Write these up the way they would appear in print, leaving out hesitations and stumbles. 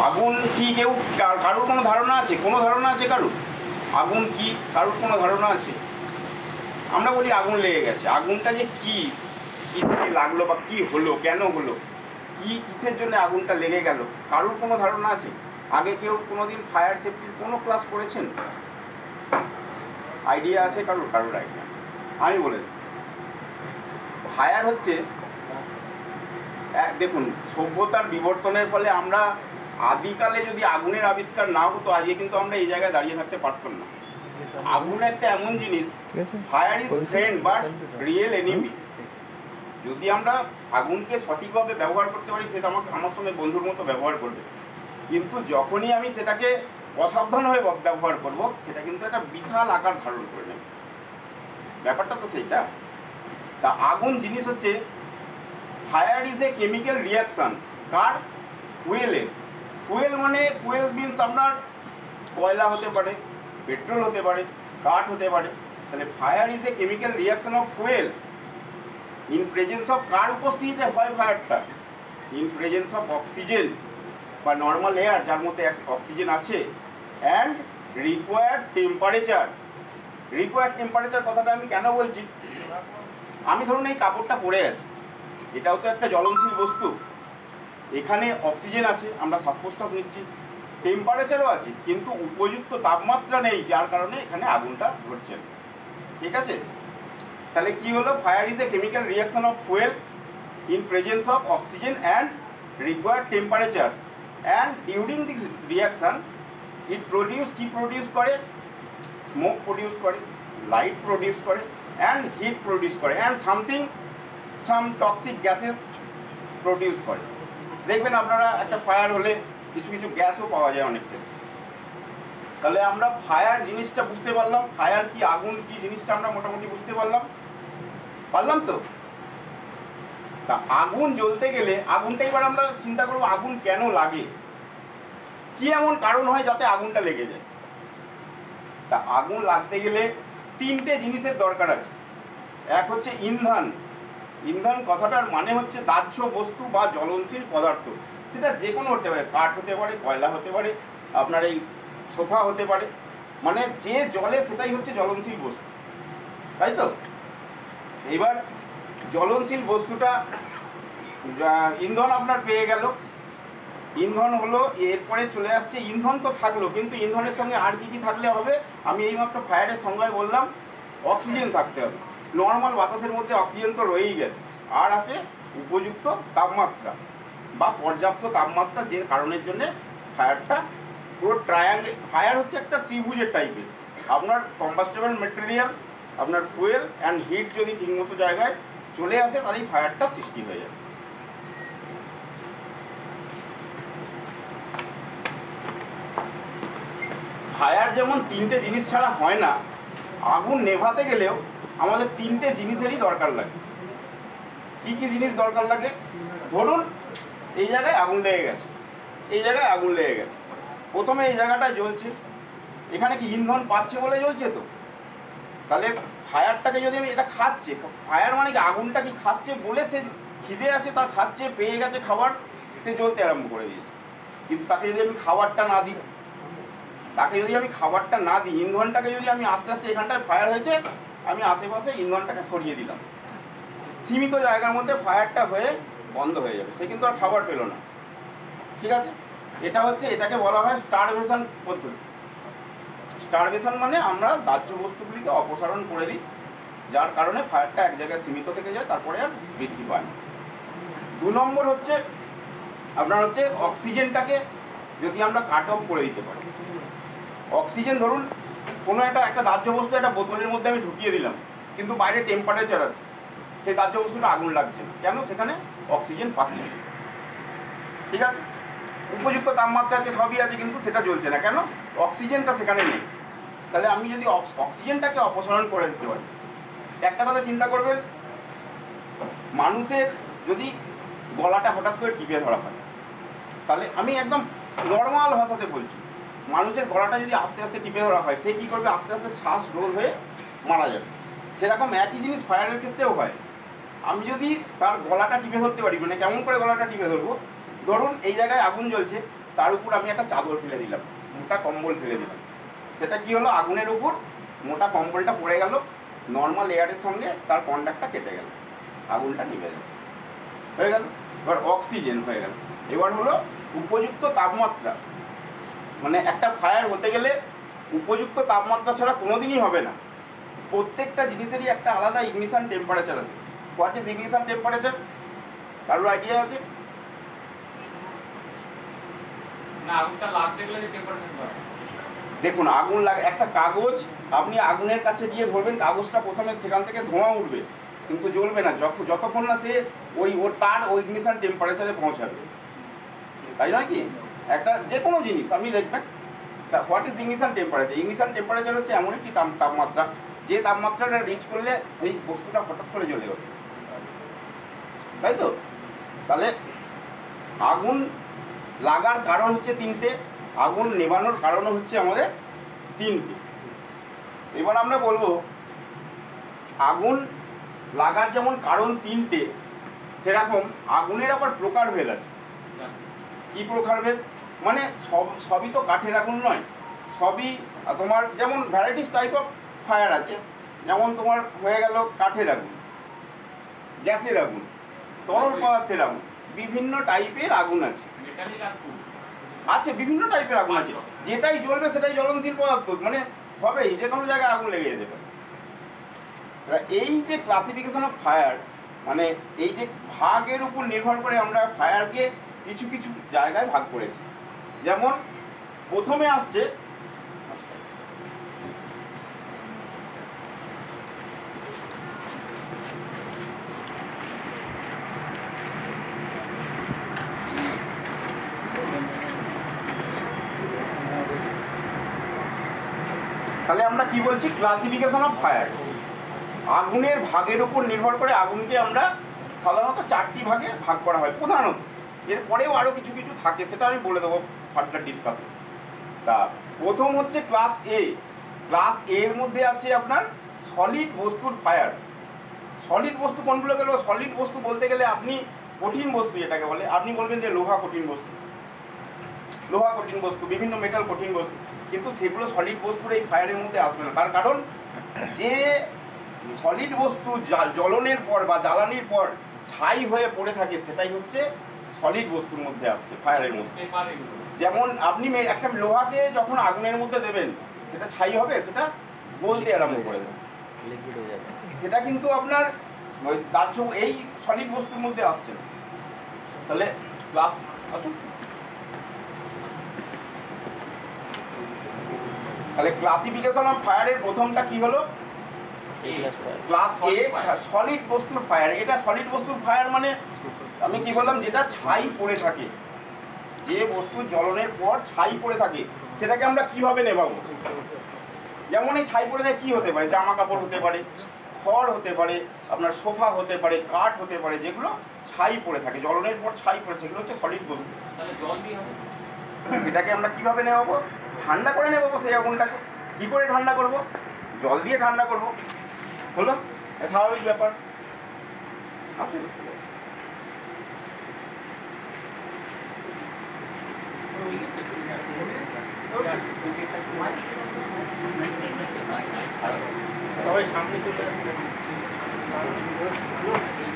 আগুন কি কেউ কারোর কোনো ধারণা আছে? কোনো ধারণা আছে কারোর? আগুন কি কারোর কোনো ধারণা আছে? আমরা বলি আগুন লেগে গেছে, আগুনটা যে কি লাগলো বা কি হলো, কেন হলো, কি কিসের জন্য আগুনটা লেগে গেল, কারোর কোনো ধারণা আছে? আগে কেউ কোনোদিন ফায়ার সেফটির কোনো ক্লাস করেছেন? আইডিয়া আছে কারোর? কারোর আইডিয়া? আমি বলে দিই, ফায়ার হচ্ছে দেখুন, সভ্যতার বিবর্তনের ফলে আমরা আদিকালে যদি আগুনের আবিষ্কার না হতো আজকে কিন্তু আমরা এই জায়গায় দাঁড়িয়ে থাকতে পারতাম না। আগুন একটা এমন জিনিস, fire is friend but real enemy. যদি আমরা আগুনকে সঠিকভাবে ব্যবহার করতে পারি সেটা আমার সঙ্গে বন্ধুর মতো ব্যবহার করবে, কিন্তু যখনই আমি সেটাকে অসাবধান হয়ে ব্যবহার করব সেটা কিন্তু একটা বিশাল আকার ধারণ করে নেবে। ব্যাপারটা তো সেইটা। তা আগুন জিনিস হচ্ছে, fire is a chemical reaction. কার? ফুয়েলের। ফুয়েল মানে, ফুয়েল মিনস আপনার কয়লা হতে পারে, পেট্রোল হতে পারে, কাঠ হতে পারে। তাহলে fire is a chemical reaction of fuel in presence of, কার উপস্থিতিতে হয় ফায়ারটা? ইন প্রেজেন্স অফ অক্সিজেন বা নর্মাল এয়ার যার মধ্যে অক্সিজেন আছে, and required temperature. Required temperature কথাটা আমি কেন বলছি? আমি ধরুন এই কাপড়টা পরে আছি, এটাও তো একটা জ্বলনশীল বস্তু, এখানে অক্সিজেন আছে, আমরা শ্বাস প্রশ্বাস নিচ্ছি, টেম্পারেচারও আছে, কিন্তু উপযুক্ত তাপমাত্রা নেই যার কারণে এখানে আগুনটা ধরছে। ঠিক আছে? তাহলে কি হলো? Fire is a chemical reaction of fuel in presence of oxygen and required temperature, and during this reaction it produce, কি প্রডিউস করে? স্মোক প্রডিউস করে, লাইট প্রডিউস করে, অ্যান্ড হিট প্রডিউস করে, and some toxic gases produce করে। দেখবেন আপনারা একটা fire হলে কিছু কিছু গ্যাসও পাওয়া যায় অনেকটা। তাহলে আমরা ফায়ার জিনিসটা বুঝতে পারলাম, ফায়ার কি, আগুন কি জিনিসটা আমরা মোটামুটি বুঝতে পারলাম তো। তা আগুন জ্বলতে গেলে, আগুনটা এবার আমরা চিন্তা করবো আগুন কেন লাগে, কি এমন কারণ হয় যাতে আগুনটা লেগে যায়। তা আগুন লাগতে গেলে তিনটে জিনিসের দরকার আছে। এক হচ্ছে ইন্ধন। ইন্ধন কথাটার মানে হচ্ছে দাহ্য বস্তু বা জ্বলনশীল পদার্থ, সেটা যে কোনো হতে পারে, কাঠ হতে পারে, কয়লা হতে পারে, আপনার এই সোফা হতে পারে, মানে যে জলে সেটাই হচ্ছে জ্বলনশীল বস্তু, তাই তো? এবার জ্বলনশীল বস্তুটা, ইন্ধন আপনার পেয়ে গেল, ইন্ধন হলো, এরপরে চলে আসছে, ইন্ধন তো থাকলো, কিন্তু ইন্ধনের সঙ্গে আর কি কি থাকলে হবে? আমি এইমাত্র ফায়ারের সংজ্ঞায় বললাম, অক্সিজেন থাকতে হবে। নর্মাল বাতাসের মধ্যে অক্সিজেন তো রয়েই গেছে, আর আছে উপযুক্ত তাপমাত্রা বা পর্যাপ্ত তাপমাত্রা, যে কারণের জন্যে ফায়ারটা পুরো ট্রায়াঙ্গেল। ফায়ার হচ্ছে একটা ত্রিভুজের টাইপের, আপনার কম্বাস্টেবল মেটেরিয়াল, আপনার ফুয়েল অ্যান্ড হিট যদি ঠিকমতো জায়গায় চলে আসে তাহলেই ফায়ারটা সৃষ্টি হয়ে যাবে। ফায়ার যেমন তিনটে জিনিস ছাড়া হয় না, আগুন নেভাতে গেলেও আমাদের তিনটে জিনিসেরই দরকার লাগে। কি কি জিনিস দরকার লাগে? ধরুন এই জায়গায় আগুন লেগে গেছে, এই জায়গায় আগুন লেগে গেছে, প্রথমে এই জায়গাটায় জ্বলছে, এখানে কি ইন্ধন পাচ্ছে বলে জ্বলছে তো। তাহলে ফায়ারটাকে যদি আমি, এটা খাচ্ছে, ফায়ার মানে কি আগুনটা কি খাচ্ছে বলে, সে খিদে আছে তার, খাচ্ছে, পেয়ে গেছে খাবার, সে জ্বলতে আরম্ভ করে দিয়েছে। কিন্তু তাকে যদি আমি খাবারটা না দিই, ইন্ধনটাকে যদি আমি আস্তে আস্তে, এখানটায় ফায়ার হয়েছে, আমি আশেপাশে ইন্ধনটাকে সরিয়ে দিলাম, সীমিত জায়গার মধ্যে ফায়ারটা হয়ে বন্ধ হয়ে যাবে, সে কিন্তু আর খাবার পেল না। ঠিক আছে? এটা হচ্ছে, এটাকে বলা হয় স্টারভেশন পদ্ধতি। স্টারভেশন মানে আমরা দাহ্য বস্তুগুলিকে অপসারণ করে দিই, যার কারণে ফায়ারটা এক জায়গায় সীমিত থেকে যায়, তারপরে আর বৃদ্ধি পায় না। 2 নম্বর হচ্ছে আপনার হচ্ছে অক্সিজেনটাকে যদি আমরা কাট অফ করে দিতে পারি। অক্সিজেন ধরুন কোনো একটা দাহ্য বস্তু একটা বোতলের মধ্যে আমি ঢুকিয়ে দিলাম, কিন্তু বাইরে টেম্পারেচার আছে, সেই দাহ্য বস্তুটা আগুন লাগছে না, কেন? সেখানে অক্সিজেন পাচ্ছে না। ঠিক আছে? উপযুক্ত তাপমাত্রা আছে, সবই আছে, কিন্তু সেটা জ্বলছে না, কেন? অক্সিজেনটা সেখানে নেই। তাহলে আমি যদি অক্সিজেনটাকে অপসারণ করে দিতে পারি, একটা কথা চিন্তা করবেন, মানুষের যদি গলাটা হঠাৎ করে টিপে ধরা হয়, তাহলে আমি একদম নর্মাল ভাষাতে বলছি, মানুষের গলাটা যদি আস্তে আস্তে টিপে ধরা হয়, সে কী করবে? আস্তে আস্তে শ্বাস রোধ হয়ে মারা যাবে। সেরকম একই জিনিস ফায়ারের ক্ষেত্রেও হয়। আমি যদি তার গলাটা টিপে ধরতে পারি, মানে কেমন করে গলাটা টিপে ধরবো? ধরুন এই জায়গায় আগুন জ্বলছে, তার উপর আমি একটা চাদর ফেলে দিলাম, মোটা কম্বল ফেলে দিলাম, সেটা কি হলো, আগুনের উপর মোটা কম্বলটা পড়ে গেল, নর্মাল এয়ারের সঙ্গে তার কন্ট্যাক্টটা কেটে গেল, আগুনটা নিভে গেল, হয়ে গেল। এবার অক্সিজেন হয়ে গেল। এবার হলো উপযুক্ত তাপমাত্রা, মানে একটা ফায়ার হতে গেলে উপযুক্ত তাপমাত্রা ছাড়া কোনোদিনই হবে না। প্রত্যেকটা জিনিসেরই একটা আলাদা ইগনিশন টেম্পারেচার আছে। হোয়াট ইজ ইগনিশন টেম্পারেচার, কারোর আইডিয়া আছে? দেখুন, আগুন লাগে, একটা কাগজ আপনি আগুনের কাছে গিয়ে ধরবেন, কাগজটা প্রথমে সেখান থেকে ধোঁয়া উঠবে কিন্তু জ্বলবে না যতক্ষণ না সে তার ওই ইগনিশন টেম্পারেচারে পৌঁছাবে, তাই নয় কি? একটা যে কোনো জিনিস আপনি দেখবেন, what is ignition temperature? Ignition temperature হচ্ছে এমন একটি তাপমাত্রা যে তাপমাত্রাটা রিচ করলে সেই বস্তুটা হঠাৎ করে জ্বলে ওঠে, তাই তো? তাহলে আগুন লাগার কারণ হচ্ছে তিনটে, আগুন নেভানোর কারণও হচ্ছে আমাদের তিনটে। এবার আমরা বলবো আগুন লাগার যেমন কারণ তিনটে, সেরকম আগুনের আবার প্রকারভেদ আছে। কি প্রকারভেদ? মানে সবই তো কাঠের আগুন নয়, সবই তোমার যেমন ভ্যারাইটিস টাইপ অফ ফায়ার আছে, যেমন তোমার হয়ে গেল কাঠের আগুন, গ্যাসের আগুন, তরল পদার্থের আগুন, বিভিন্ন টাইপের আগুন আছে, বিভিন্ন টাইপের আগুন আছে। যেটাই জ্বলবে সেটাই জ্বলনশীল পদার্থ, মানে হবেই, যে কোনো জায়গায় আগুন লেগে যেতে পারে। এই যে ক্লাসিফিকেশন অফ ফায়ার, মানে এই যে ভাগের উপর নির্ভর করে আমরা ফায়ারকে কিছু কিছু জায়গায় ভাগ করেছি। যেমন প্রথমে আসছে তাহলে আমরা কি বলছি, ক্লাসিফিকেশন অফ ফায়ার। আগুনের ভাগের উপর নির্ভর করে আগুনকে আমরা সাধারণত 4টি ভাগে ভাগ করা হয় প্রধানত, এরপরেও আরও কিছু কিছু থাকে, সেটা আমি বলে দেবো ফার্দার ডিসকাসে। তা প্রথম হচ্ছে ক্লাস এ। ক্লাস এর মধ্যে আছে আপনার সলিড বস্তুর ফায়ার। সলিড বস্তু কোনগুলো গেল? সলিড বস্তু বলতে গেলে আপনি কঠিন বস্তু যেটাকে বলে, আপনি বলবেন যে লোহা কঠিন বস্তু, লোহা কঠিন বস্তু, বিভিন্ন মেটাল কঠিন বস্তু, কিন্তু সেগুলো সলিড বস্তুর এই ফায়ারের মধ্যে আসবে না। তার কারণ যে সলিড বস্তু জ্বলনের পর বা জ্বালানির পর ছাই হয়ে পড়ে থাকে, সেটাই হচ্ছে সলিড বস্তুর মধ্যে আসছে, ফায়ারের মধ্যে। যেমন আপনি একটা লোহাকে যখন আগুনের মধ্যে দেবেন, সেটা ছাই হবে, সেটা গলতে আরম্ভ করে দেবে, লিকুইড হয়ে যাবে, সেটা কিন্তু আপনার এই সলিড বস্তুর মধ্যে আসছে না। তাহলে ক্লাস আসুন, তাহলে ক্লাসিফিকেশন অফ ফায়ারের প্রথমটা কি হলো? ক্লাস এ, সলিড বস্তুর ফায়ার। এটা সলিড বস্তুর ফায়ার মানে আমি কি বললাম, যেটা ছাই পড়ে থাকে, যে বস্তু জ্বলনের পর ছাই পড়ে থাকে, সেটাকে আমরা কিভাবে নেভাবো? যেমন এই ছাই পড়ে থাকে কি হতে পারে? জামা কাপড় হতে পারে, খড় হতে পারে, আপনার সোফা হতে পারে, কাঠ হতে পারে, যেগুলো ছাই পড়ে থাকে, জ্বলনের পর ছাই পড়ে, সেগুলো হচ্ছে সলিড বস্তু। সেটাকে আমরা কিভাবে নেভাবো? ঠান্ডা করে নেবো সেই আগুনটাকে। কী করে ঠান্ডা করব? জল দিয়ে ঠান্ডা করব, হলো স্বাভাবিক ব্যাপার।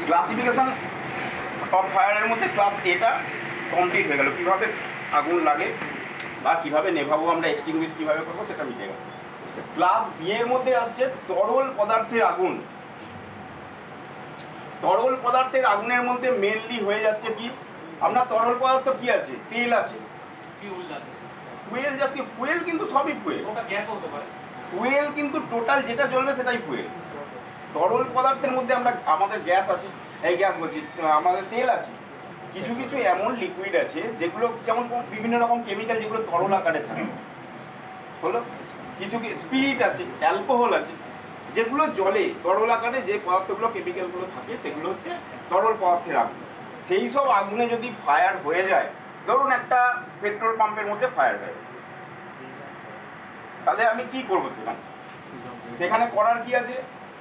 ক্লাসিফিকেশন অফ ফায়ারের মধ্যে ক্লাস এটা কমপ্লিট হয়ে গেল। কীভাবে আগুন লাগে বা কীভাবে নেভাবো আমরা, এক্সটিংগুইশ কীভাবে করবো, সেটা মিটে গেল। ক্লাস বি এর মধ্যে আসছে তরল পদার্থের আগুন। তরল পদার্থের আগুনের মধ্যে মেনলি হয়ে যাচ্ছে কি, আপনার তরল পদার্থ কি আছে? তেল আছে, ফুয়েল জাতীয়, ফুয়েল কিন্তু সবই ফুয়েল, ফুয়েল কিন্তু টোটাল যেটা জ্বলবে সেটাই ফুয়েল। তরল পদার্থের মধ্যে আমাদের গ্যাস আছে, এই গ্যাস বলছি, আমাদের তেল আছে, কিছু কিছু এমন লিকুইড আছে যেগুলো যেমন বিভিন্ন রকম কেমিক্যাল যেগুলো তরল আকারে থাকে, হলো কিছু স্পিরিট আছে, অ্যালকোহল আছে, যেগুলো জলে তরল আকারে যে পদার্থগুলো কেমিক্যালগুলো থাকে, সেগুলো হচ্ছে তরল পদার্থের আগুন। সেই সব আগুনে যদি ফায়ার হয়ে যায়, ধরুন একটা পেট্রোল পাম্পের মধ্যে ফায়ার হয়ে, তাহলে আমি কি করবো? সেখানে করার কি আছে?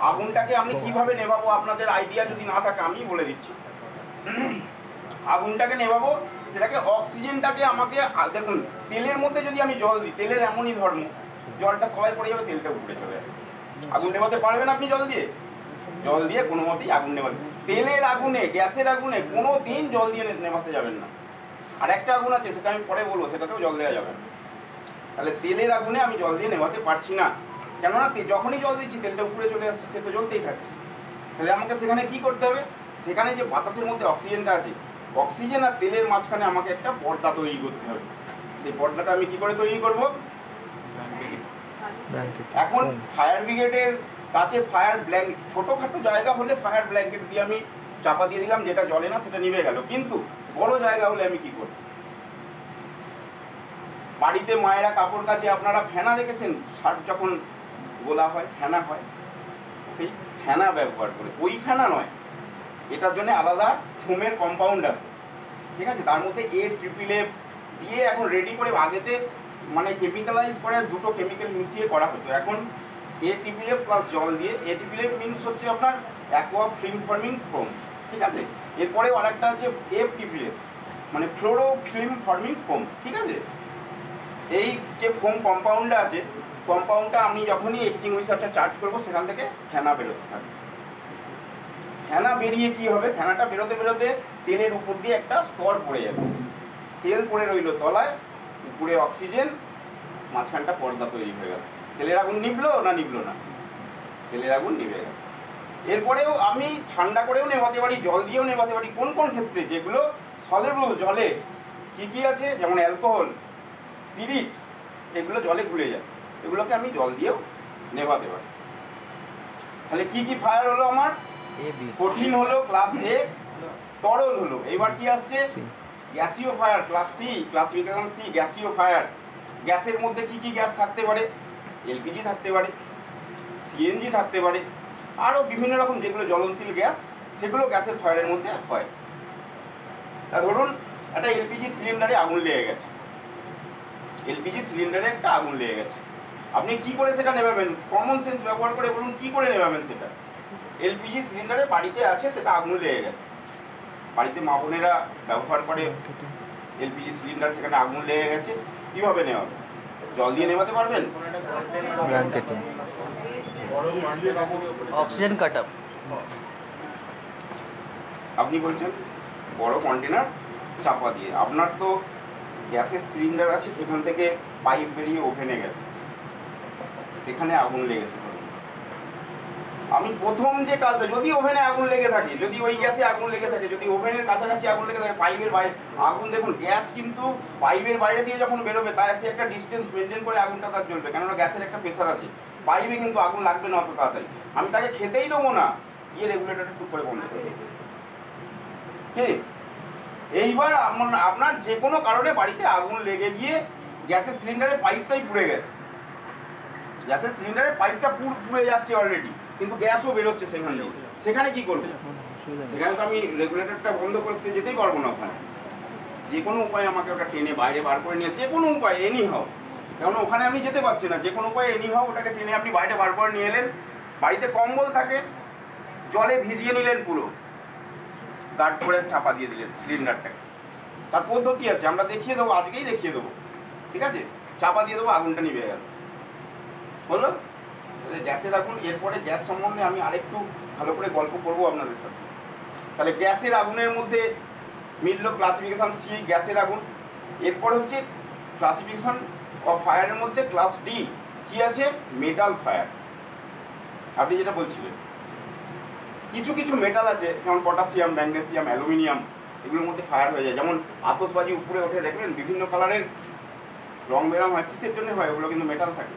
আগুনটাকে আমি কিভাবে নেভাবো, আপনাদের আইডিয়া যদি না থাকে আমি বলে দিচ্ছি। আগুনটাকে নেভাবো, সেটাকে অক্সিজেনটাকে আমাকে দেখুন তেলের মধ্যে যদি আমি জল দিই, তেলের এমনই ধর্ম, জলটা তলায় পড়ে যাবে, তেলটা উপরে চলে যাবে। আগুন নেভাতে পারবেন আপনি জল দিয়ে কোনো মতেই আগুন নেভাতে, তেলের আগুনে গ্যাসের আগুনে কোনো দিন জল দিয়ে নেভাতে যাবেন না। আর একটা আগুন আছে, সেটা আমি পরে বলবো, সেটাতেও জল দেওয়া যাবে না। তাহলে তেলের আগুনে আমি জল দিয়ে নেভাতে পারছি না, কেননা যখনই জল দিচ্ছি তেলটা উপরে চলে আসছে, সে তো জ্বলতেই থাকছে। তাহলে আমাকে সেখানে কি করতে হবে, সেখানে যে বাতাসের মধ্যে অক্সিজেনটা আছে, অক্সিজেন আর তেলের মাঝখানে আমাকে একটা পর্দা তৈরি করতে হবে। সেই পর্দাটা আমি কি করে তৈরি করব? এখন ফায়ার ব্রিগেডের কাছে ফায়ার ব্ল্যাঙ্কেট, ছোটোখাটো জায়গা হলে ফায়ার ব্ল্যাঙ্কেট দিয়ে আমি চাপা দিয়ে দিলাম, যেটা জ্বলে না সেটা নিভে গেল। কিন্তু বড় জায়গা হলে আমি কি করব? বাড়িতে মায়েরা কাপড় কাচে, আপনারা ফেনা দেখেছেন, শার্ট যখন গোলা হয় ফেনা হয়, সেই ফেনা ব্যবহার করে, ওই ফেনা নয়, এটার জন্য আলাদা ফোমের কম্পাউন্ড আছে, ঠিক আছে? তার মধ্যে AFFF দিয়ে এখন রেডি করে, আগেতে মানে কেমিক্যালাইজ করে দুটো কেমিক্যাল মিশিয়ে করা হতো, এখন AFFF প্লাস জল দিয়ে, AFFF মিনস হচ্ছে আপনার অ্যাকোয়া ফিল্ম ফর্মিং ফোম, ঠিক আছে? এরপরেও আরেকটা আছে FFF, মানে ফ্লোরো ফিল্ম ফর্মিং ফোম, ঠিক আছে? এই যে ফোম কম্পাউন্ডটা আছে, কম্পাউন্ডটা আমি যখনই এক্সটিংগুইশারটা চার্জ করবো, সেখান থেকে ফেনা বেরোতে থাকবে। ফেনা বেরিয়ে কি হবে, ফেনাটা বেরোতে বেরোতে তেলের উপর দিয়ে একটা স্তর পড়ে যাবে, তেল পড়ে রইল তলায়, উপরে অক্সিজেন, মাঝখানটা পর্দা তৈরি হয়ে গেল। তেলের আগুন নিভলো না? তেলের আগুন নিভে গেল। এরপরেও আমি ঠান্ডা করেও নেভাতে পারি, জল দিয়েও নেভাতে পারি। কোন কোন ক্ষেত্রে? যেগুলো সলিউবল জলে কি আছে, যেমন অ্যালকোহল, স্পিরিট, এগুলো জলে গুলে যায়, এগুলোকে আমি জল দিয়েও নেভাতে পারি। তাহলে কি ফায়ার হলো আমার? কঠিন হলো ক্লাস A, তরল হলো। এবার কি আসছে? গ্যাসীয় fire, class C, classification C, গ্যাসীয় ফায়ার। গ্যাসের মধ্যে কি গ্যাস থাকতে পারে? LPG থাকতে পারে, CNG থাকতে পারে, আরও বিভিন্ন রকম যেগুলো জ্বলনশীল গ্যাস, সেগুলো গ্যাসের ফায়ারের মধ্যে হয়। তা ধরুন একটা LPG সিলিন্ডারে আগুন লেগে গেছে, LPG সিলিন্ডারে একটা আগুন লেগে গেছে, আপনি কি করে সেটা নেভাবেন? কমন সেন্স ব্যবহার করে বলুন, কি করে নেভাবেন সেটা? LPG সিলিন্ডারে বাড়িতে আছে, সেটা আগুন লেগে গেছে, বাড়িতে মা বোনেরা ব্যবহার করে LPG সিলিন্ডার, সেখানে আগুন লেগে গেছে, কীভাবে নেওয়াবে? জল দিয়ে নেভাতে পারবেন? অক্সিজেন কাট আপ। আপনি বলছেন বড় কন্টেনার চাপা দিয়ে, আপনার তো গ্যাসের সিলিন্ডার আছে, সেখান থেকে পাইপ বেরিয়ে ওভেনে গেছে, সেখানে আগুন লেগেছে। আমি প্রথম যে কাজটা, যদি ওভেনে আগুন লেগে থাকে, যদি ওই গ্যাসে আগুন লেগে থাকে, যদি ওভেনের কাছাকাছি আগুন লেগে থাকে, পাইপের বাইরে আগুন, দেখুন গ্যাস কিন্তু পাইপের বাইরে দিয়ে যখন বেরোবে, তার এসে একটা ডিস্টেন্স মেনটেন করে আগুনটা তার জ্বলবে, কেননা গ্যাসের একটা প্রেশার আছে, পাইপে কিন্তু আগুন লাগবে না অত তাড়াতাড়ি। আমি তাকে খেতেই দেবো না, গিয়ে রেগুলেটরটা টুক করে বন্ধ করবো, ঠিক? এইবার আপনার যে কোনো কারণে বাড়িতে আগুন লেগে গিয়ে গ্যাসের সিলিন্ডারের পাইপটাই পুড়ে গেছে, গ্যাসের সিলিন্ডারের পাইপটা পুড়ে যাচ্ছে অলরেডি, কিন্তু গ্যাসও বেরোচ্ছে সেখানে কি করবো? সেখানে তো আমি রেগুলেটরটা বন্ধ করতে যেতেই পারবো না, ওখানে যে কোনো উপায়ে আমাকে ওটা টেনে বাইরে বার করে নিয়ে, যে কোনো উপায় এনি হাও, কেননা ওখানে আপনি যেতে পারছেন না, যে কোনো উপায়ে এনি হাও ওটাকে টেনে আপনি বাইরে বার করে নিয়ে এলেন। বাড়িতে কম্বল থাকে, জলে ভিজিয়ে নিলেন, পুরো গার্ড করে চাপা দিয়ে দিলেন সিলিন্ডারটাকে। তার পদ্ধতি আছে, আমরা দেখিয়ে দেবো, আজকেই দেখিয়ে দেবো, ঠিক আছে? চাপা দিয়ে দেবো, আগুনটা নিভে গেল, হলো? তাহলে গ্যাসের আগুন। এরপরে গ্যাস সম্বন্ধে আমি আরেকটু ভালো করে গল্প করবো আপনাদের সাথে। তাহলে গ্যাসের আগুনের মধ্যে মিলল ক্লাসিফিকেশন C, গ্যাসের আগুন। এরপর হচ্ছে ক্লাসিফিকেশন অফ ফায়ারের মধ্যে ক্লাস D, কি আছে? Metal fire. আপনি যেটা বলছিলেন, কিছু মেটাল আছে, যেমন পটাশিয়াম, ম্যাগনেসিয়াম, অ্যালুমিনিয়াম, এগুলোর মধ্যে ফায়ার হয়ে যায়। যেমন আতশবাজি উপরে ওঠে, দেখবেন বিভিন্ন কালারের রং বেরং হয়, কিসের জন্য হয়? ওগুলো কিন্তু মেটাল থাকে।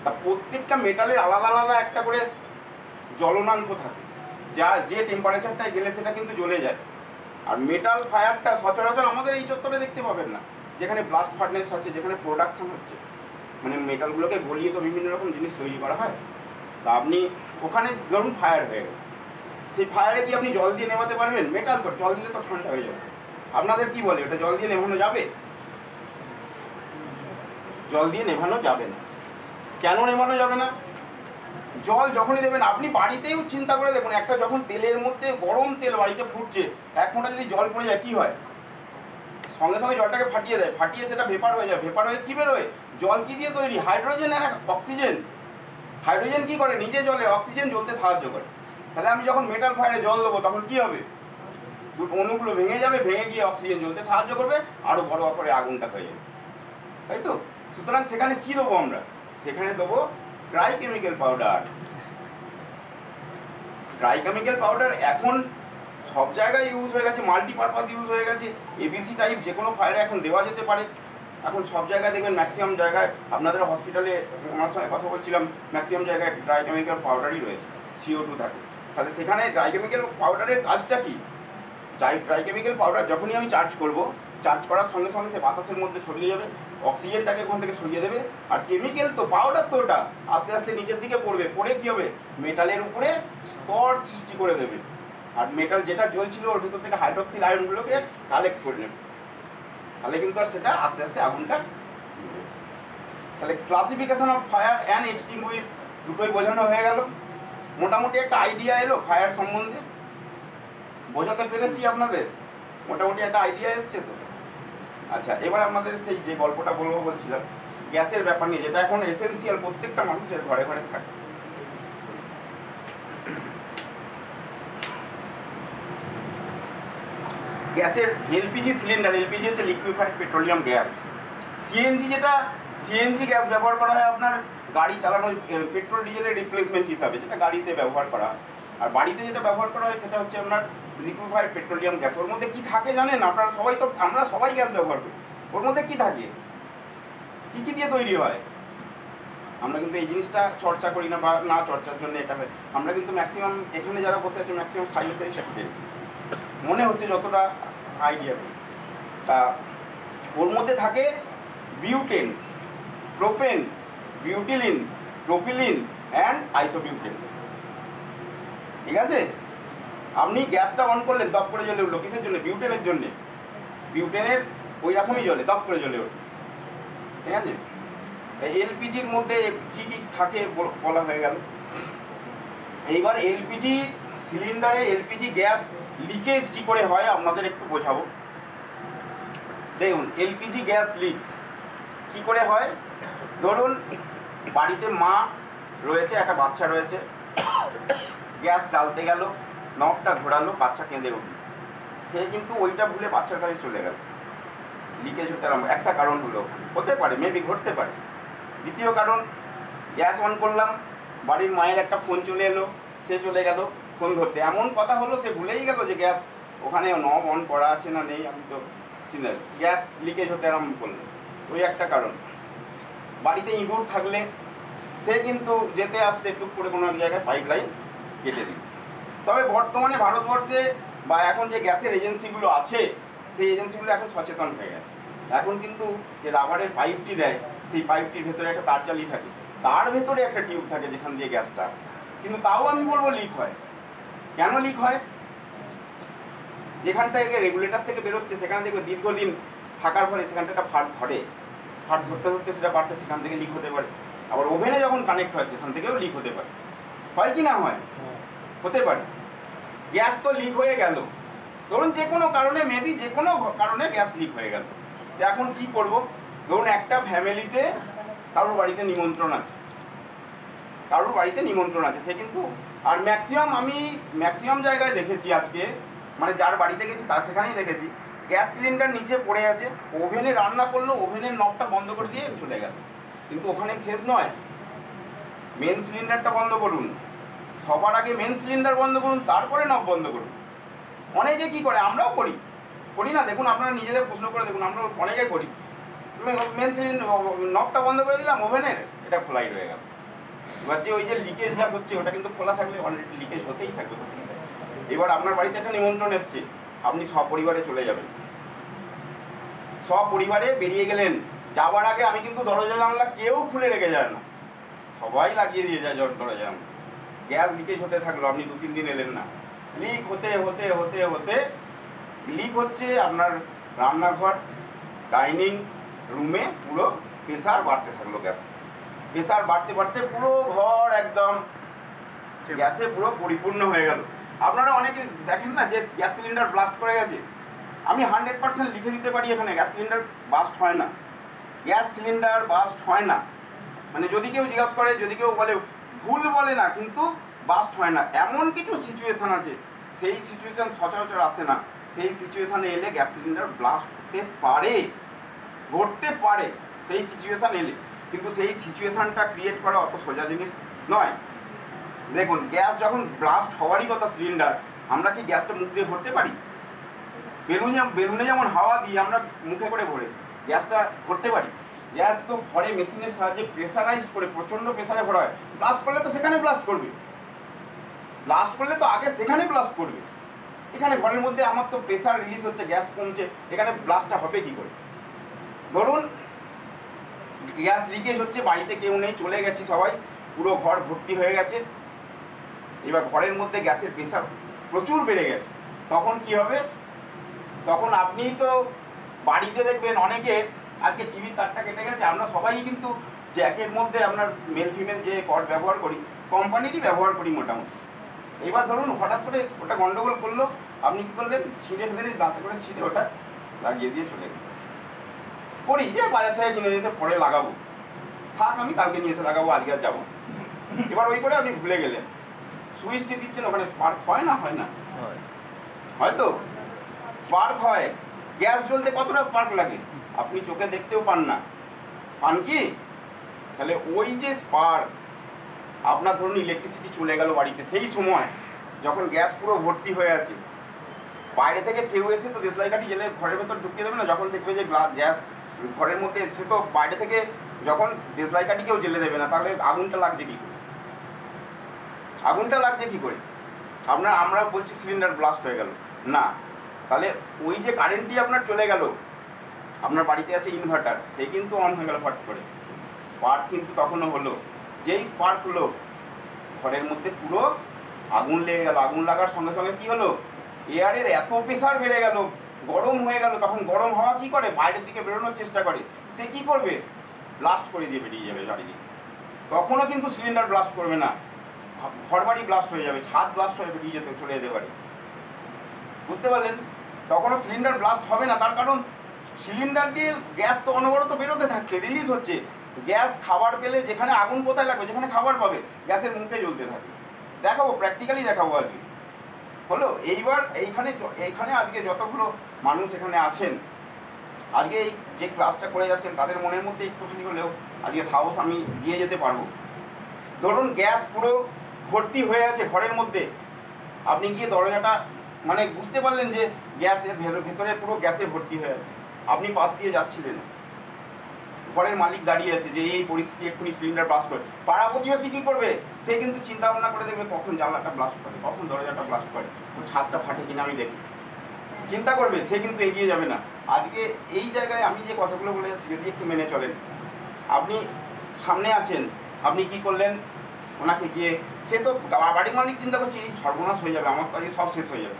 তা প্রত্যেকটা মেটালের আলাদা আলাদা একটা করে জ্বলনাঙ্ক থাকে, যে টেম্পারেচারটায় গেলে সেটা কিন্তু জ্বলে যায়। আর মেটাল ফায়ারটা সচরাচর আমাদের এই চত্বরে দেখতে পাবেন না, যেখানে ব্লাস্ট ফার্নেস আছে, যেখানে প্রোডাকশন হচ্ছে, মানে মেটালগুলোকে গলিয়ে তো বিভিন্ন রকম জিনিস তৈরি করা হয়। তা আপনি ওখানে ধরুন ফায়ার হয়ে গেল, সেই ফায়ারে কি আপনি জল দিয়ে নেভাতে পারবেন? মেটাল তো জল দিলে তো ঠান্ডা হয়ে যাবে। আপনাদের কি বলে, ওটা জল দিয়ে নেভানো যাবে? জল দিয়ে নেভানো যাবে না। কেন নেভানো যাবে না? জল যখনই দেবেন, আপনি বাড়িতেও চিন্তা করে দেখুন, একটা যখন তেলের মধ্যে গরম তেল বাড়িতে ফুটছে, এক ফোঁটা যদি জল পড়ে যায় কী হয়? সঙ্গে সঙ্গে জলটাকে ফাটিয়ে দেয়, ফাটিয়ে সেটা ভেপার হয়ে যায়। ভেপার হয়ে কী বেরোয়? জল কী দিয়ে তৈরি? হাইড্রোজেন আর অক্সিজেন। হাইড্রোজেন কী করে? নিজে জ্বলে, অক্সিজেন জ্বলতে সাহায্য করে। তাহলে আমি যখন মেটাল ফায়ারে জল দেবো তখন কী হবে? অণুগুলো ভেঙে যাবে, ভেঙে গিয়ে অক্সিজেন জ্বলতে সাহায্য করবে, আরও বড় করে আগুনটা হয়ে যাবে, তাই তো? সুতরাং সেখানে কী দেবো আমরা? সেখানে দেবো dry chemical powder. Dry chemical powder এখন সব জায়গায় ইউজ হয়ে গেছে, মাল্টিপারপাস ইউজ হয়ে গেছে। এবিসি টাইপ যে কোনো ফায়ারে এখন দেওয়া যেতে পারে। এখন সব জায়গায় দেখবেন, ম্যাক্সিমাম জায়গায়, আপনাদের হসপিটালে আমার সঙ্গে কথা বলছিলাম, ম্যাক্সিমাম জায়গায় ড্রাই কেমিক্যাল পাউডারই রয়েছে, CO2 থাকে। তাহলে সেখানে ড্রাই কেমিক্যাল পাউডারের কাজটা কী? ড্রাই কেমিক্যাল পাউডার যখনই আমি চার্জ করব, চার্জ করার সঙ্গে সঙ্গে সে বাতাসের মধ্যে ছড়িয়ে যাবে, অক্সিজেনটাকে ওখান থেকে সরিয়ে দেবে, আর কেমিক্যাল তো পাউডার তো ওটা আস্তে আস্তে নিচের দিকে পড়বে, পড়ে কী হবে? মেটালের উপরে স্তর সৃষ্টি করে দেবে, আর মেটাল যেটা জ্বলছিল ওর ভিতর থেকে হাইড্রক্সিল আয়নগুলোকে কালেক্ট করে নেবে। তাহলে কিন্তু আর সেটা আস্তে আস্তে আগুনটা। তাহলে classification of fire and extinguish দুটোই বোঝানো হয়ে গেল। মোটামুটি একটা আইডিয়া এলো ফায়ার সম্বন্ধে, বোঝাতে পেরেছি আপনাদের? মোটামুটি একটা আইডিয়া এসছে তো? আচ্ছা, এবার আমাদের সেই যে গল্পটা বলবো বলছিলাম গ্যাসের ব্যাপার নিয়ে, যেটা এখন এসেনশিয়াল, প্রত্যেকটা মানুষের ঘরে ঘরে থাকে। গ্যাসের এলপিজি সিলিন্ডার, এলপিজি হচ্ছে লিকুইফাইড পেট্রোলিয়াম গ্যাস। সিএনজি, যেটা সিএনজি গ্যাস ব্যবহার করা হয় আপনার গাড়ি চালানোর পেট্রোল ডিজেলের রিপ্লেসমেন্ট হিসাবে, যেটা গাড়িতে ব্যবহার করা হয়। আর বাড়িতে যেটা ব্যবহার করা হয় সেটা হচ্ছে আপনার লিকুইফাইড পেট্রোলিয়াম গ্যাস। ওর মধ্যে কী থাকে জানেন আপনারা সবাই? তো আমরা সবাই গ্যাস ব্যবহার করি। ওর মধ্যে কী থাকে, কী কী দিয়ে তৈরি হয়? আমরা কিন্তু এই জিনিসটা চর্চা করি না, বা না চর্চার জন্য এটা হয়। আমরা কিন্তু ম্যাক্সিমাম এখানে যারা বসে আছে ম্যাক্সিমাম সায়েন্সেরই সাথে মনে হচ্ছে যতটা আইডিয়া করি। তা ওর মধ্যে থাকে butane, propane, butylene, propylene and isobutane. ঠিক আছে? আপনি গ্যাসটা অন করলেন, দপ করে জ্বলে উঠলো, কিসের জন্য? বিউটেনের জন্যে। বিউটেনের ওই রকমই জ্বলে, দপ করে জ্বলে ওঠে। ঠিক আছে? এলপিজির মধ্যে কী কী থাকে বলা হয়ে গেল। এইবার এলপিজি সিলিন্ডারে এলপিজি গ্যাস লিকেজ কী করে হয় আপনাদের একটু বোঝাবো। দেখুন, এলপিজি গ্যাস লিক কী করে হয়? ধরুন বাড়িতে মা রয়েছে, একটা বাচ্চা রয়েছে, গ্যাস জ্বালতে গেল, নবটা ঘোরালো, বাচ্চা কেঁদে উঠল, সে কিন্তু ওইটা ভুলে বাচ্চার কাছে চলে গেল, লিকেজ হতে আরম্ভ। একটা কারণ হলো, হতে পারে, মেবি ঘটতে পারে। দ্বিতীয় কারণ, গ্যাস অন করলাম, বাড়ির মায়ের একটা ফোন চলে এলো, সে চলে গেল ফোন ধরতে, এমন কথা হলো সে ভুলেই গেল যে গ্যাস ওখানে নব অন করা আছে না নেই, আমি তো চিন্তা, গ্যাস লিকেজ হতে আরম্ভ করলো, ওই একটা কারণ। বাড়িতে ইঁদুর থাকলে সে কিন্তু যেতে আসতে একটু করে কোনো এক জায়গায় পাইপ লাইন কেটে দিল। তবে বর্তমানে ভারতবর্ষে বা এখন যে গ্যাসের এজেন্সিগুলো আছে, সেই এজেন্সিগুলো এখন সচেতন হয়ে গেছে। এখন কিন্তু যে রাবারের পাইপটি দেয়, সেই পাইপটির ভেতরে একটা তার জালি থাকে, তার ভেতরে একটা টিউব থাকে যেখান দিয়ে গ্যাসটা আসে। কিন্তু তাও আমি বলবো লিক হয়। কেন লিক হয়? যেখান থেকে রেগুলেটর থেকে বেরোচ্ছে সেখানে দেখবে দীর্ঘদিন থাকার ফলে সেখানটা একটা ফাট ধরে, ফাট ধরতে ধরতে সেটা বাড়তে, সেখান থেকে লিক হতে পারে। আবার ওভেনে যখন কানেক্ট হয় সেখান থেকেও লিক হতে পারে। হয় কি না হয়? হতে পারে। গ্যাস তো লিক হয়ে গেল, ধরুন যে কোনো কারণে, মেবি যে কোনো কারণে গ্যাস লিক হয়ে গেল। তো এখন কি করব? ধরুন একটা ফ্যামিলিতে কারোর বাড়িতে নিমন্ত্রণ আছে, কারোর বাড়িতে নিমন্ত্রণ আছে, সে কিন্তু, আর আমি ম্যাক্সিমাম জায়গায় দেখেছি আজকে, মানে যার বাড়িতে গেছি তার সেখানেই দেখেছি গ্যাস সিলিন্ডার নিচে পড়ে আছে, ওভেনে রান্না করলো, ওভেনের নবটা বন্ধ করে দিয়ে চলে গেল। কিন্তু ওখানে শেষ নয়, মেন সিলিন্ডারটা বন্ধ করুন, সবার আগে মেন সিলিন্ডার বন্ধ করুন, তারপরে নব বন্ধ করুন। অনেকে কি করে, আমরাও করি না, দেখুন আপনারা নিজেদের প্রশ্ন করে দেখুন, আমরা অনেকে করি, মেন সিলিন্ডার নবটা বন্ধ করে দিলাম ওভেনের, এটা খোলাই রয়ে গেল। এবার যে ওই যে লিকেজটা হচ্ছে ওটা কিন্তু খোলা থাকলে অলরেডি লিকেজ হতেই থাকবে। এবার আপনার বাড়িতে একটা নিমন্ত্রণ এসছে, আপনি সপরিবারে চলে যাবেন, সপরিবারে বেরিয়ে গেলেন, যাওয়ার আগে আমি কিন্তু দরজা জানলা কেউ খুলে রেখে যায় না, সবাই লাগিয়ে দিয়ে যায় দরজা জানলা। গ্যাস লিকেজ হতে থাকলো, আপনি 2-3 দিন এলেন না, লিক হতে হতে হতে হতে লিক হচ্ছে আপনার রান্নাঘর, ডাইনিং রুমে পুরো প্রেসার বাড়তে থাকলো, গ্যাস প্রেসার বাড়তে বাড়তে পুরো ঘর একদম গ্যাসে পুরো পরিপূর্ণ হয়ে গেল। আপনারা অনেকে দেখেন না যে গ্যাস সিলিন্ডার ব্লাস্ট করে গেছে, আমি 100% লিখে দিতে পারি এখানে গ্যাস সিলিন্ডার বাস্ট হয় না, গ্যাস সিলিন্ডার বাস্ট হয় না। মানে যদি কেউ জিজ্ঞাসা করে, যদি কেউ বলে, ভুল বলে না, কিন্তু বাস্ট হয় না। এমন কিছু সিচুয়েশান আছে, সেই সিচুয়েশান সচরাচর আসে না, সেই সিচুয়েশানে এলে গ্যাস সিলিন্ডার ব্লাস্ট হতে পারে, ঘটতে পারে সেই সিচুয়েশান এলে, কিন্তু সেই সিচুয়েশানটা ক্রিয়েট করা অত সোজা জিনিস নয়। দেখুন, গ্যাস যখন ব্লাস্ট হওয়ারই কথা সিলিন্ডার, আমরা কি গ্যাসটা মুখ দিয়ে ভরতে পারি? বেলুনে যেমন হাওয়া দিয়ে আমরা মুখে করে ভরে গ্যাসটা ভরতে পারি। গ্যাস তো ভরে মেশিনের সাহায্যে প্রেসারাইজ করে, প্রচণ্ড প্রেসারে ভরা হয়। ব্লাস্ট করলে তো সেখানে ব্লাস্ট করবে, ব্লাস্ট করলে তো আগে সেখানে ব্লাস্ট করবে। এখানে ঘরের মধ্যে আমার তো প্রেসার রিলিজ হচ্ছে, গ্যাস কমছে, এখানে ব্লাস্টটা হবে কী করে? ধরুন গ্যাস লিকেজ হচ্ছে, বাড়িতে কেউ নেই, চলে গেছি সবাই, পুরো ঘর ভর্তি হয়ে গেছে, এবার ঘরের মধ্যে গ্যাসের প্রেসার প্রচুর বেড়ে গেছে। তখন কি হবে? তখন আপনি তো বাড়িতে দেখবেন অনেকে, আজকে টিভির তারটা কেটে গেছে, আমরা সবাই কিন্তু জ্যাকের মধ্যে আপনার মেল ফিমেল যে কর্ড ব্যবহার করি, কোম্পানিরই ব্যবহার করি মোটামুটি। এবার ধরুন হঠাৎ করে ওটা গন্ডগোল করলো, আপনি কী করলেন? ছিঁড়ে ফেলে দাঁতে করে ছিঁড়ে ওটা লাগিয়ে দিয়ে চলে গেলেন। করি যে বাজার থেকে কিনে নিয়ে এসে পরে লাগাবো, থাক আমি কালকে নিয়ে এসে লাগাবো, আজকে আর যাবো। এবার ওই করে আপনি ভুলে গেলেন, সুইচটি দিচ্ছেন, ওখানে স্পার্ক হয় না? হয় না? হয়তো স্পার্ক হয়। গ্যাস জ্বলতে কতটা স্পার্ক লাগে আপনি চোখে দেখতেও পান না, পান কি? তাহলে ওই যে স্পার্ক, আপনার ধরুন ইলেকট্রিসিটি চলে গেল বাড়িতে, সেই সময় যখন গ্যাস পুরো ভর্তি হয়ে আছে, বাইরে থেকে কেউ এসে তো দেশলাই কাঠি জেলে ঘরের ভেতর ঢুকিয়ে দেবে না। যখন দেখবে যে গ্যাস ঘরের মধ্যে, সে তো বাইরে থেকে যখন দেশলাই কাঠি কেউ জেলে দেবে না, তাহলে আগুনটা লাগছে কী করে? আগুনটা লাগছে কী করে? আমরা বলছি সিলিন্ডার ব্লাস্ট হয়ে গেল না, তাহলে ওই যে কারেন্টটি আপনার চলে গেল, আপনার বাড়িতে আছে ইনভার্টার, সে কিন্তু অন হয়ে গেল ফট করে, স্পার্ক কিন্তু তখনও হলো। যেই স্পার্ক হলো, ঘরের মধ্যে পুরো আগুন লেগে গেল। আগুন লাগার সঙ্গে সঙ্গে কী হলো? এয়ারের এত প্রেসার বেড়ে গেল, গরম হয়ে গেল। তখন গরম হাওয়া কী করে? বাইরের দিকে বেরোনোর চেষ্টা করে, সে কী করবে? ব্লাস্ট করে দিয়ে বেরিয়ে যাবে চারিদিকে। তখনও কিন্তু সিলিন্ডার ব্লাস্ট করবে না, ঘর বাড়ি ব্লাস্ট হয়ে যাবে, ছাদ ব্লাস্ট হয়ে বেরিয়ে যেতে চলে যেতে পারে। বুঝতে পারলেন? তখনও সিলিন্ডার ব্লাস্ট হবে না, তার কারণ সিলিন্ডার দিয়ে গ্যাস তো অনবরত বেরোতে থাকছে, রিলিজ হচ্ছে। গ্যাস খাবার পেলে যেখানে আগুন কোথায় লাগবে, যেখানে খাবার পাবে, গ্যাসের মুখে জ্বলতে থাকে। দেখাবো, প্র্যাকটিক্যালি দেখাবো আজকে। হলো এইবার এইখানে আজকে যতগুলো মানুষ এখানে আছেন, আজকে এই যে ক্লাসটা করে যাচ্ছেন, তাদের মনের মধ্যে একটুখানি হলেও আজকে সাহস আমি দিয়ে যেতে পারবো। ধরুন গ্যাস পুরো ভর্তি হয়ে আছে ঘরের মধ্যে, আপনি গিয়ে দরজাটা মানে বুঝতে পারলেন যে গ্যাসের ভেতরে পুরো গ্যাসে ভর্তি হয়ে আছে, আপনি পাশ দিয়ে যাচ্ছিলেন, ঘরের মালিক দাঁড়িয়ে আছে যে এই পরিস্থিতি এক্ষুনি সিলিন্ডার ব্লাস্ট করে। পাড়া প্রতিবেশী কী করবে? সে কিন্তু চিন্তা ভাবনা করে দেখবে কখন জানলাটা ব্লাস্ট করে, কখন দরজাটা ব্লাস্ট করে, ছাদটা ফাটে কিনা আমি দেখি, চিন্তা করবে, সে কিন্তু এগিয়ে যাবে না। আজকে এই জায়গায় আমি যে কথাগুলো বলে যাচ্ছি, যদি একটু মেনে চলেন, আপনি সামনে আছেন, আপনি কি করলেন? ওনাকে গিয়ে, সে তো বাড়ির মালিক চিন্তা করছে এই সর্বনাশ হয়ে যাবে, আমার কাছে সব শেষ হয়ে যাবে।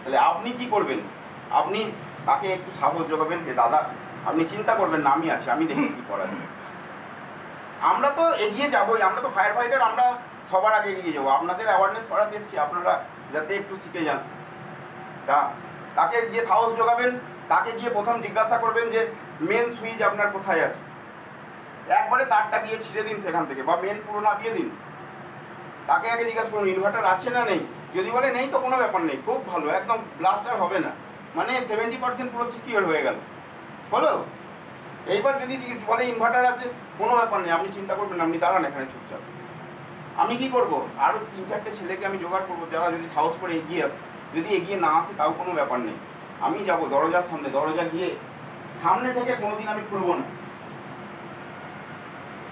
তাহলে আপনি কি করবেন? আপনি তাকে একটু সাহস যোগাবেন যে দাদা আপনি চিন্তা করবেন না, আমি আছি, আমি দেখি কী করা যায়। আমরা তো এগিয়ে যাবোই, আমরা তো ফায়ার ফাইটার, আমরা সবার আগে এগিয়ে যাবো। আপনাদের অ্যাওয়ারনেস করাতে এসেছি, আপনারা যাতে একটু শিখে যান। তাকে গিয়ে সাহস যোগাবেন, তাকে গিয়ে প্রথম জিজ্ঞাসা করবেন যে মেন সুইচ আপনার কোথায় আছে, একবারে তারটা গিয়ে ছিঁড়ে দিন সেখান থেকে, বা মেন পুরো নামিয়ে দিন। তাকে আগে জিজ্ঞাসা করুন ইনভার্টার আছে না নেই, যদি বলে নেই তো কোনো ব্যাপার নেই, খুব ভালো, একদম ব্লাস্টার হবে না, মানে 70% পুরো সিকিউর হয়ে গেল। হলো এইবার যদি বলে ইনভার্টার আছে, কোনো ব্যাপার নেই, আপনি চিন্তা করবেন, আপনি দাঁড়ান এখানে চুপচাপ। আমি কি করব? আরও 3-4টে ছেলেকে আমি জোগাড় করবো, যারা যদি সাহস করে এগিয়ে আসে। যদি এগিয়ে না আসে তাও কোনো ব্যাপার নেই, আমি যাব দরজার সামনে, দরজা গিয়ে সামনে থেকে কোনোদিন আমি খুলবো না,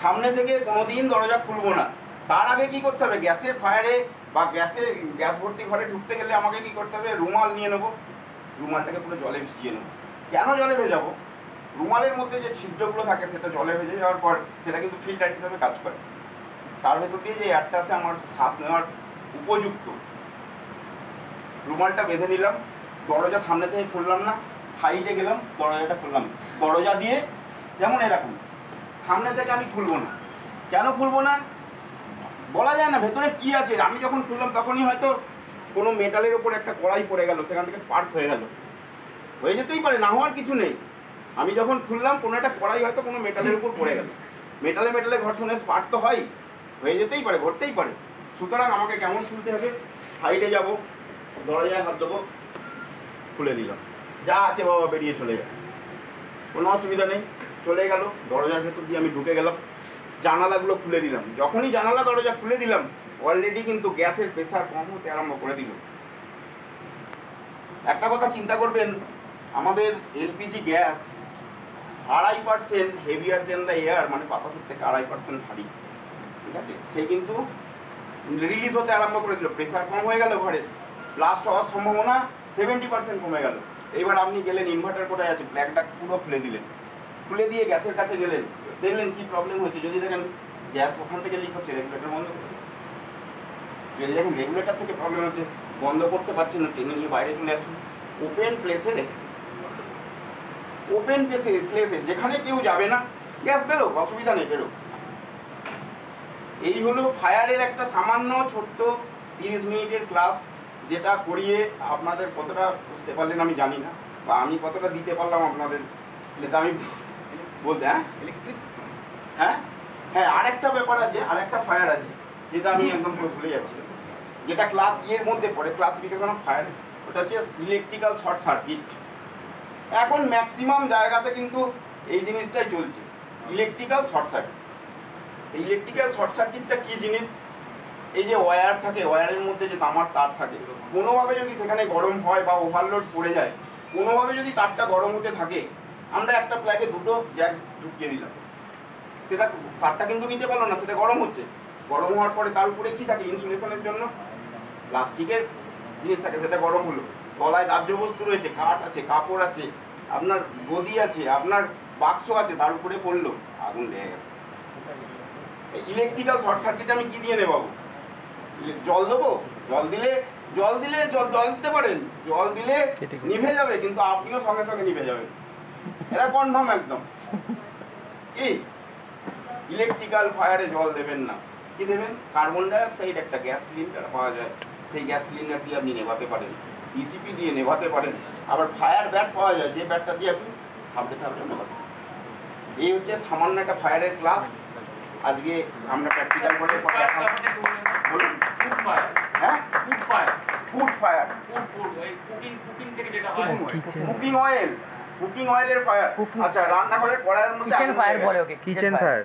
সামনে থেকে কোনোদিন দরজা খুলবো না। তার আগে কি করতে হবে? গ্যাসের ফায়ারে বা গ্যাস ভর্তি ঘরে ঢুকতে গেলে আমাকে কি করতে হবে? রুমাল নিয়ে নেবো, রুমালটাকে পুরো জলে ভিজিয়ে নেবো। কেন জলে ভেজাবো? রুমালের মধ্যে যে ছিদ্রগুলো থাকে সেটা জলে ভেজে যাওয়ার পর সেটা কিন্তু ফিল্টার হিসাবে কাজ করে, তার ভেতর দিয়ে যে এয়ারটা আসে আমার শ্বাস নেওয়ার উপযুক্ত। রুমালটা বেঁধে নিলাম, দরজা সামনে থেকে খুললাম না, সাইডে গেলাম, দরজাটা খুললাম। দরজা দিয়ে যেমন এরকম সামনে থেকে আমি খুলবো না। কেন খুলবো না? বলা যায় না ভেতরে কি আছে। আমি যখন খুললাম তখনই হয়তো কোনো মেটালের ওপর একটা কড়াই পড়ে গেল, সেখান থেকে স্পার্ক হয়ে গেল, হয়ে যেতেই পারে, না হওয়ার কিছু নেই। আমি যখন খুললাম কোনো একটা কড়াই হয়তো কোনো মেটালের উপর পড়ে গেল, মেটালে ঘর্ষণে স্পার্ক তো হয়, হয়ে যেতেই পারে, ঘটতেই পারে। সুতরাং আমাকে কেমন খুলতে হবে, সাইডে যাব, দরজায় হাত দেবো, খুলে দিলাম, যা আছে বাবা বেরিয়ে চলে যায়, কোনো অসুবিধা নেই। চলে গেল, দরজার ভেতর দিয়ে আমি ঢুকে গেলাম, জানালাগুলো খুলে দিলাম। যখনই জানালা দরজা খুলে দিলাম অলরেডি কিন্তু গ্যাসের প্রেসার কম হতে আরম্ভ করে দিল। একটা কথা চিন্তা করবেন, আমাদের LPG gas 2.5% heavier than the air, মানে বাতাসের থেকে 2.5% ভারী, ঠিক আছে? সে কিন্তু রিলিজ হতে আরম্ভ করে দিল, প্রেসার কম হয়ে গেল, ঘরে ব্লাস্ট হওয়ার সম্ভাবনা 70% কমে গেল। এইবার আপনি গেলেন, ইনভার্টার কোথায় আছে, প্লাগটা পুরো খুলে দিলেন, খুলে দিয়ে গ্যাসের কাছে গেলেন, দেখলেন কি প্রবলেম হয়েছে। যদি দেখেন গ্যাস ওখান থেকে লিক হচ্ছে, রেগুলেটর বন্ধ করুন। যদি দেখেন রেগুলেটর থেকে প্রবলেম হচ্ছে, বন্ধ করতে পারছেন না, টেনে নিয়ে বাইরে চলে আসুন, ওপেন প্লেসে রেখে, ওপেন প্লেসে যেখানে কেউ যাবে না, গ্যাস বেরো, অসুবিধা নেই, বেরো। এই হলো ফায়ারের একটা সামান্য ছোট্ট 30 মিনিটের ক্লাস, যেটা করিয়ে আপনাদের কতটা বুঝতে পারলেন আমি জানি না, বা আমি কতটা দিতে পারলাম আপনাদের, যেটা আমি বলতে। হ্যাঁ, আরেকটা ব্যাপার আছে, আরেকটা ফায়ার আছে, যেটা আমি একদম পুরো ভুলে যাচ্ছি, যেটা ক্লাস এর মধ্যে পড়ে, ক্লাসিফিকেশন অফ ফায়ার। ওটা হচ্ছে ইলেকট্রিক্যাল শর্ট সার্কিট। এখন ম্যাক্সিমাম জায়গাতে কিন্তু এই জিনিসটাই চলছে, ইলেকট্রিক্যাল শর্ট সার্কিট। এই ইলেকট্রিক্যাল শর্ট সার্কিটটা কী জিনিস, এই যে ওয়্যার থাকে, ওয়্যারের মধ্যে যে তামার তার থাকে, কোনোভাবে যদি সেখানে গরম হয় বা ওভারলোড পড়ে যায়, কোনোভাবে যদি তারটা গরম হতে থাকে, আমরা একটা প্লাগে দুটো জ্যাক ঢুকিয়ে দিলাম, সেটা তারটা কিন্তু নিতে পারলো না, সেটা গরম হচ্ছে। গরম হওয়ার পরে তার উপরে কী থাকে, ইনসুলেশনের জন্য প্লাস্টিকের জিনিস থাকে, সেটা গরম হলো, গলায় দাহ্য বস্তু রয়েছে, কাঠ আছে, কাপড় আছে, আপনার গদি আছে, আপনার বাক্স আছে, তার উপরে পড়লো, আগুন লেগে গেল। ইলেকট্রিক্যাল শর্ট সার্কিট আমি কি দিয়ে নেবাবো, জল দেবো? জল দিলে জল দিতে পারেন, জল দিলে নিভে যাবে, কিন্তু আপনিও সঙ্গে সঙ্গে নিভে যাবেন, এটা কনফার্ম একদম। কি ইলেকট্রিক্যাল ফায়ারে জল দেবেন না, কি দেবেন? কার্বন ডাইঅক্সাইড একটা গ্যাস সিলিন্ডার পাওয়া যায়, সেই গ্যাস সিলিন্ডার দিয়ে আপনি নেভাতে পারেন, ইসিপি দিয়ে নেভাতে পারেন। আবার ফায়ার ব্যাট পাওয়া যায়, যে ব্যাটটা দিয়ে আপনি থামতে নেভাতে পারেন। এই হচ্ছে সামান্য একটা ফায়ারের ক্লাস। আজকে আমরা প্র্যাকটিক্যাল করে বলুন। হ্যাঁ, food fire, cooking oil, cooking অয়েলের ফায়ার। আচ্ছা, রান্নাঘরের কড়াইয়ের মধ্যে কিচেন ফায়ার বলে ওকে, কিচেন ফায়ার।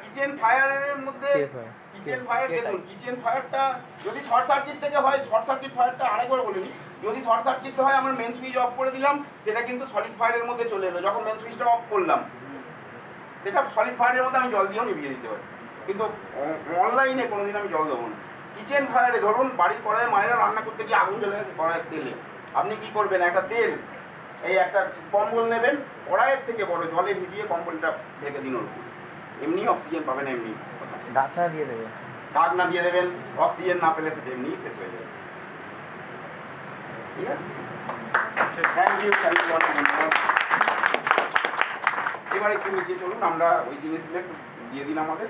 কিচেন ফায়ারের মধ্যে কিচেন ফায়ার, দেখুন কিচেন ফায়ারটা যদি শর্ট সার্কিট থেকে হয়, শর্ট সার্কিট ফায়ারটা আরেকবার বলিনি, যদি শর্ট সার্কিট হয় আমার মেন সুইচ অফ করে দিলাম, সেটা কিন্তু সলিড ফায়ারের মধ্যে চলে এলো। যখন মেন সুইচটা অফ করলাম, সেটা সলিড ফায়ারের মধ্যে আমি জল দিয়েও নিভিয়ে দিতে পারি, কিন্তু অনলাইনে কোনোদিন আমি জল দেবো না। কিচেন ফায়ারে ধরুন বাড়ির কড়াইয়ে মায়েরা রান্না করতে গিয়ে আগুন জ্বলে গেছে কড়াইয়ের তেলে, আপনি কি করবেন, একটা তেল, এই একটা কম্বল নেবেন, কড়াইয়ের থেকে বড় জলে ভিজিয়ে কম্বলটা ঢেকে দিন, ওর এমনি অক্সিজেন পাবেন, এমনি ঢাকনা দিয়ে দেবেন, ঢাকনা দিয়ে দেবেন, অক্সিজেন না পেলে সেটা এমনি শেষ হয়ে যাবে। ঠিক আছে, থ্যাংক ইউ। এবার একটু নিচে চলুন, আমরা ওই জিনিসগুলো একটু দিয়ে দিন আমাদের।